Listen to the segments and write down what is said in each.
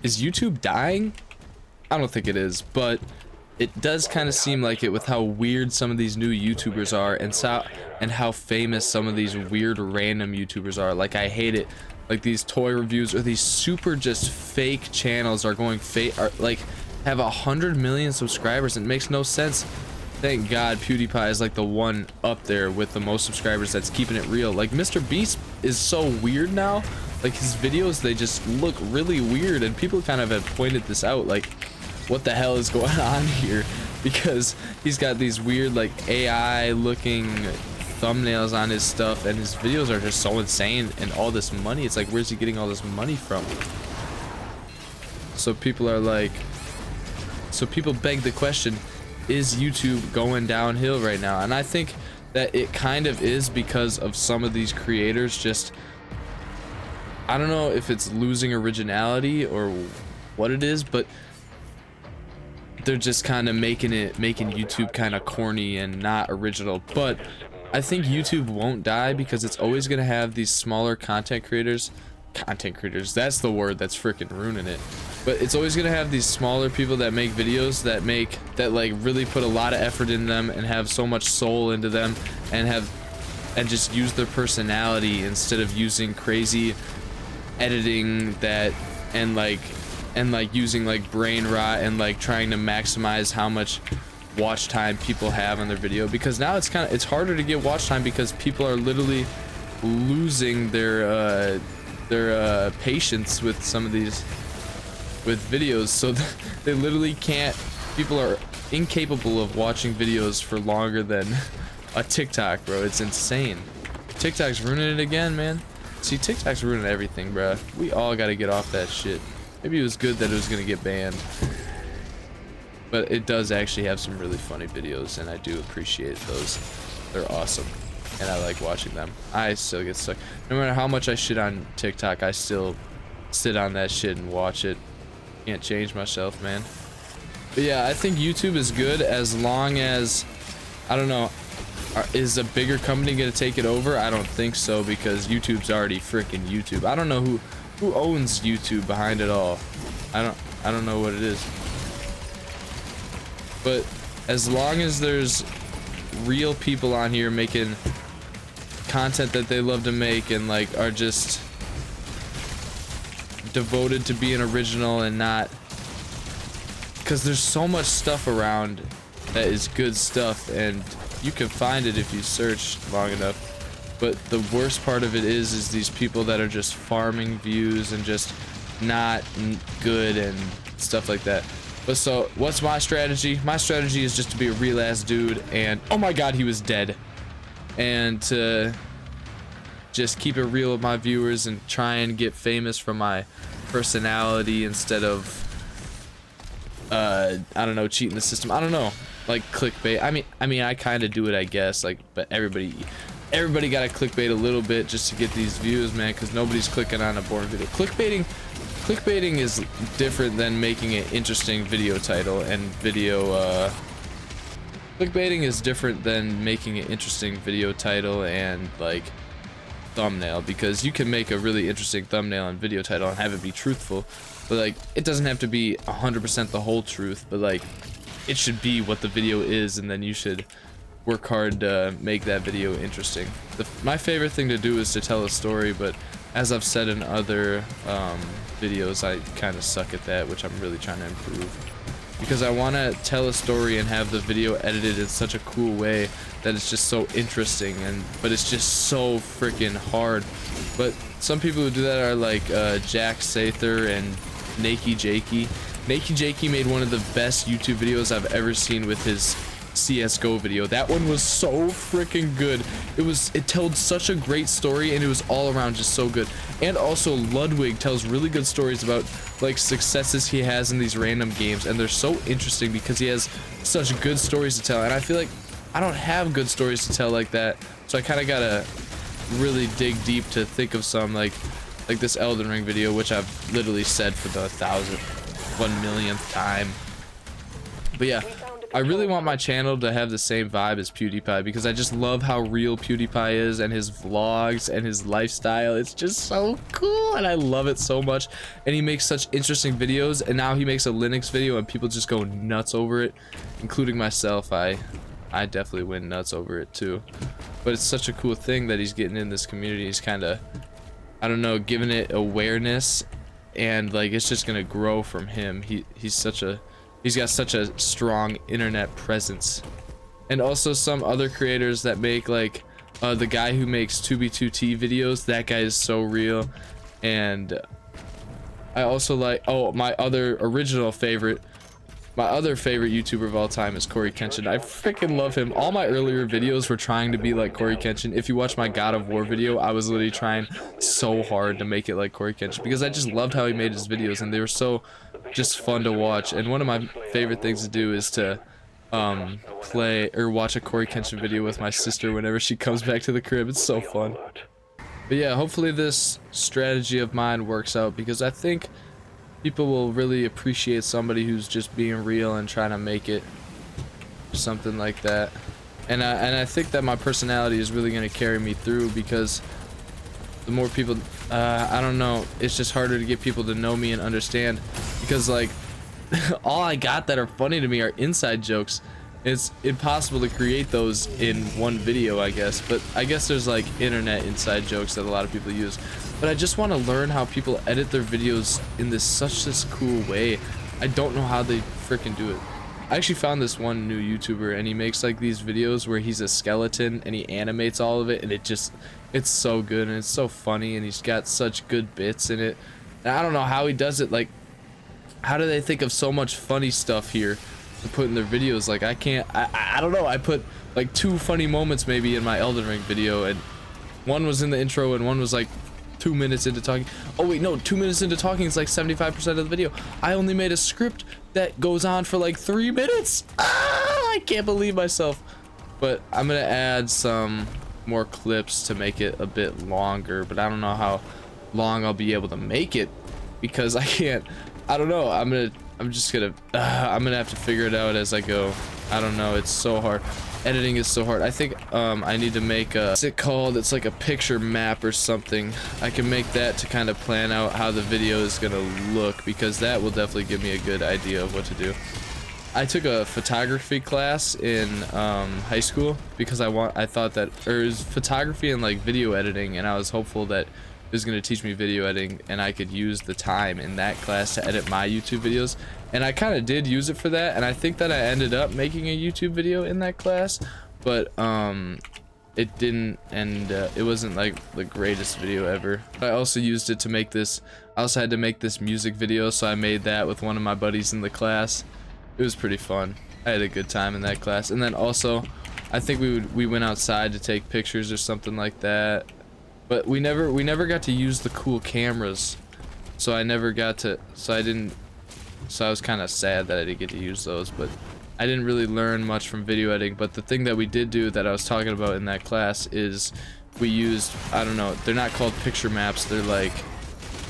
Is YouTube dying? I don't think it is, but it does kind of seem like it with how weird some of these new YouTubers are, and how famous some of these weird random YouTubers are. Like, I hate it. Like, these toy reviews or these super just fake channels are going fake, are like have 100 million subscribers. It makes no sense. Thank God PewDiePie is like the one up there with the most subscribers that's keeping it real. Like, Mr. Beast is so weird now. Like, his videos, they just look really weird, and people kind of have pointed this out, like, what the hell is going on here? Because he's got these weird, like, AI looking thumbnails on his stuff, and his videos are just so insane, and all this money, it's like, where's he getting all this money from? So people are like, so people beg the question, is YouTube going downhill right now? And I think that it kind of is, because of some of these creators just, I don't know if it's losing originality or what it is, but they're just kind of making YouTube kind of corny and not original. But I think YouTube won't die, because it's always going to have these smaller content creators, that's the word that's freaking ruining it. But it's always going to have these smaller people that make videos that like really put a lot of effort in them and have so much soul into them, and just use their personality instead of using crazy editing and using like brain rot and like trying to maximize how much watch time people have on their video. Because now it's harder to get watch time, because people are literally losing their patience with some of these videos. So they literally can't, people are incapable of watching videos for longer than a TikTok, bro. It's insane. TikTok's ruining it again, man. See, TikTok's ruining everything, bro. We all got to get off that shit. Maybe it was good that it was gonna get banned, but it does actually have some really funny videos, and I do appreciate those. They're awesome, and I like watching them. I still get stuck. No matter how much I shit on TikTok, I still sit on that shit and watch it. Can't change myself, man. But yeah, I think YouTube is good as long as, I don't know, is a bigger company gonna take it over? I don't think so, because YouTube's already freaking YouTube. I don't know who owns YouTube behind it all. I don't know what it is. But as long as there's real people on here making content that they love to make, and like are just devoted to being original and not, because there's so much stuff around that is good stuff, and you can find it if you search long enough. But the worst part of it is these people that are just farming views and just not good and stuff like that. But so what's my strategy? My strategy is just to be a real ass dude, and oh my god, he was dead. And to just keep it real with my viewers and try and get famous from my personality instead of I don't know, cheating the system. I don't know, like clickbait. I mean I kind of do it, I guess, like, but everybody gotta clickbait a little bit just to get these views, man, because nobody's clicking on a boring video. Clickbaiting is different than making an interesting video title, and clickbaiting is different than making an interesting video title and like thumbnail, because you can make a really interesting thumbnail and video title and have it be truthful, but like it doesn't have to be 100% the whole truth, but like it should be what the video is, and then you should work hard to make that video interesting. My favorite thing to do is to tell a story, but as I've said in other videos, I kind of suck at that, which I'm really trying to improve, because I want to tell a story and have the video edited in such a cool way that it's just so interesting, but it's just so freaking hard. But some people who do that are like Jack Sather and Nakey Jakey. Nakey Jakey made one of the best YouTube videos I've ever seen with his CSGO video. That one was so freaking good. It told such a great story, and it was all around just so good. And also Ludwig tells really good stories about like successes he has in these random games, and they're so interesting because he has such good stories to tell, and I feel like I don't have good stories to tell like that, so I kind of gotta really dig deep to think of some, like this Elden Ring video, which I've literally said for the 1,000,000th time. But yeah, I really want my channel to have the same vibe as PewDiePie because I just love how real PewDiePie is and his vlogs and his lifestyle. It's just so cool and I love it so much. And he makes such interesting videos, and now he makes a Linux video and people just go nuts over it, including myself. I definitely went nuts over it too. But it's such a cool thing that he's getting in this community. He's kind of, I don't know, giving it awareness, and like it's just gonna grow from him. He's got such a strong internet presence. And also some other creators that make like the guy who makes 2B2T videos, that guy is so real. And I also like, oh, my other favorite YouTuber of all time is Cory Kenshin. I freaking love him. All my earlier videos were trying to be like Cory Kenshin. If you watch my God of War video, I was literally trying so hard to make it like Cory Kenshin because I just loved how he made his videos and they were so just fun to watch. And one of my favorite things to do is to play or watch a Cory Kenshin video with my sister whenever she comes back to the crib. It's so fun. But yeah, hopefully this strategy of mine works out because I think people will really appreciate somebody who's just being real and trying to make it, something like that. And I think that my personality is really going to carry me through because the more people, I don't know, it's just harder to get people to know me and understand because like all I got that are funny to me are inside jokes. It's impossible to create those in one video, I guess, but I guess there's like internet inside jokes that a lot of people use. But I just want to learn how people edit their videos in this cool way. I don't know how they freaking do it. I actually found this one new YouTuber and he makes like these videos where he's a skeleton and he animates all of it, and it's so good and it's so funny and he's got such good bits in it. And I don't know how he does it. Like, how do they think of so much funny stuff here to put in their videos? Like I don't know. I put like 2 funny moments maybe in my Elden Ring video, and one was in the intro and one was like 2 minutes into talking. Oh wait, no, 2 minutes into talking is like 75% of the video. I only made a script that goes on for like 3 minutes. I can't believe myself. But I'm gonna add some more clips to make it a bit longer, but I don't know how long I'll be able to make it because I don't know. I'm gonna have to figure it out as I go. I don't know, it's so hard. Editing is so hard. I think I need to make a, what's it called? It's like a picture map or something. I can make that to kind of plan out how the video is gonna look because that will definitely give me a good idea of what to do. I took a photography class in high school because I thought that, or it was photography and like video editing, and I was hopeful that it was going to teach me video editing and I could use the time in that class to edit my YouTube videos. And I kind of did use it for that, and I think that I ended up making a YouTube video in that class, but it didn't, and it wasn't like the greatest video ever. I also used it to make this, I also had to make this music video, so I made that with one of my buddies in the class. It was pretty fun. I had a good time in that class. And then also I think we went outside to take pictures or something like that, but we never got to use the cool cameras, so I never got to, so I was kind of sad that I didn't get to use those. But I didn't really learn much from video editing. But the thing that we did do that I was talking about in that class is we used, I don't know, they're not called picture maps, they're like,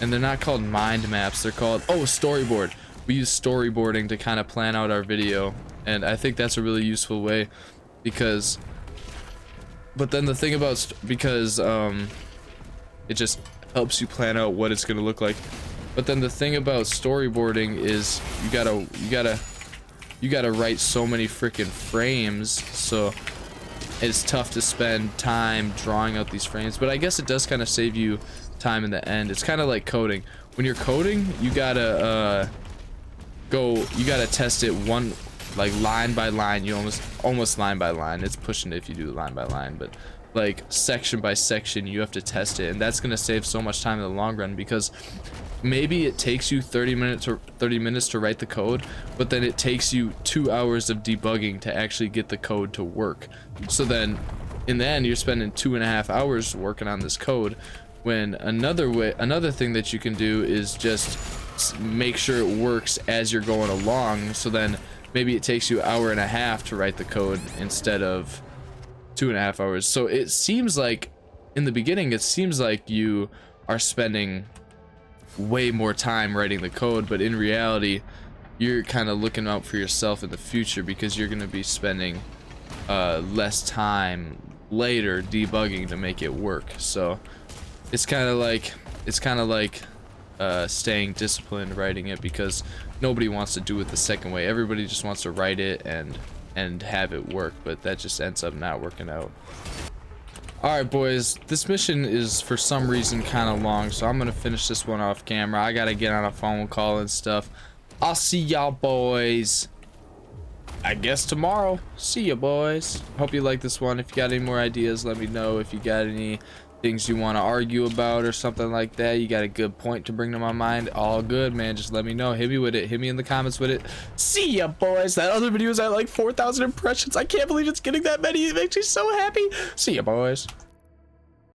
and they're not called mind maps, they're called, oh, storyboard. We use storyboarding to kind of plan out our video, and I think that's a really useful way because, but then the thing about, because it just helps you plan out what it's gonna look like. But then the thing about storyboarding is you gotta write so many freaking frames, so it's tough to spend time drawing out these frames. But I guess it does kind of save you time in the end. It's kind of like coding. When you're coding, you gotta test it one, like line by line. You almost line by line. It's pushing it if you do line by line, but like section by section you have to test it, and that's gonna save so much time in the long run because maybe it takes you 30 minutes to write the code, but then it takes you 2 hours of debugging to actually get the code to work. So then in the end you're spending 2.5 hours working on this code, when another thing that you can do is just make sure it works as you're going along. So then maybe it takes you 1.5 hours to write the code instead of 2.5 hours. So it seems like in the beginning it seems like you are spending way more time writing the code, but in reality you're kind of looking out for yourself in the future, because you're going to be spending less time later debugging to make it work. So it's kind of like staying disciplined writing it, because nobody wants to do it the second way. Everybody just wants to write it and have it work, but that just ends up not working out. All right, boys, this mission is for some reason kind of long, so I'm gonna finish this one off camera. I gotta get on a phone call and stuff. I'll see y'all boys, I guess, tomorrow. See ya, boys. Hope you like this one. If you got any more ideas, let me know. If you got any things you want to argue about or something like that, you got a good point to bring to my mind, all good, man. Just let me know. Hit me with it. Hit me in the comments with it. See ya, boys. That other video is at like 4,000 impressions. I can't believe it's getting that many. It makes me so happy. See ya, boys.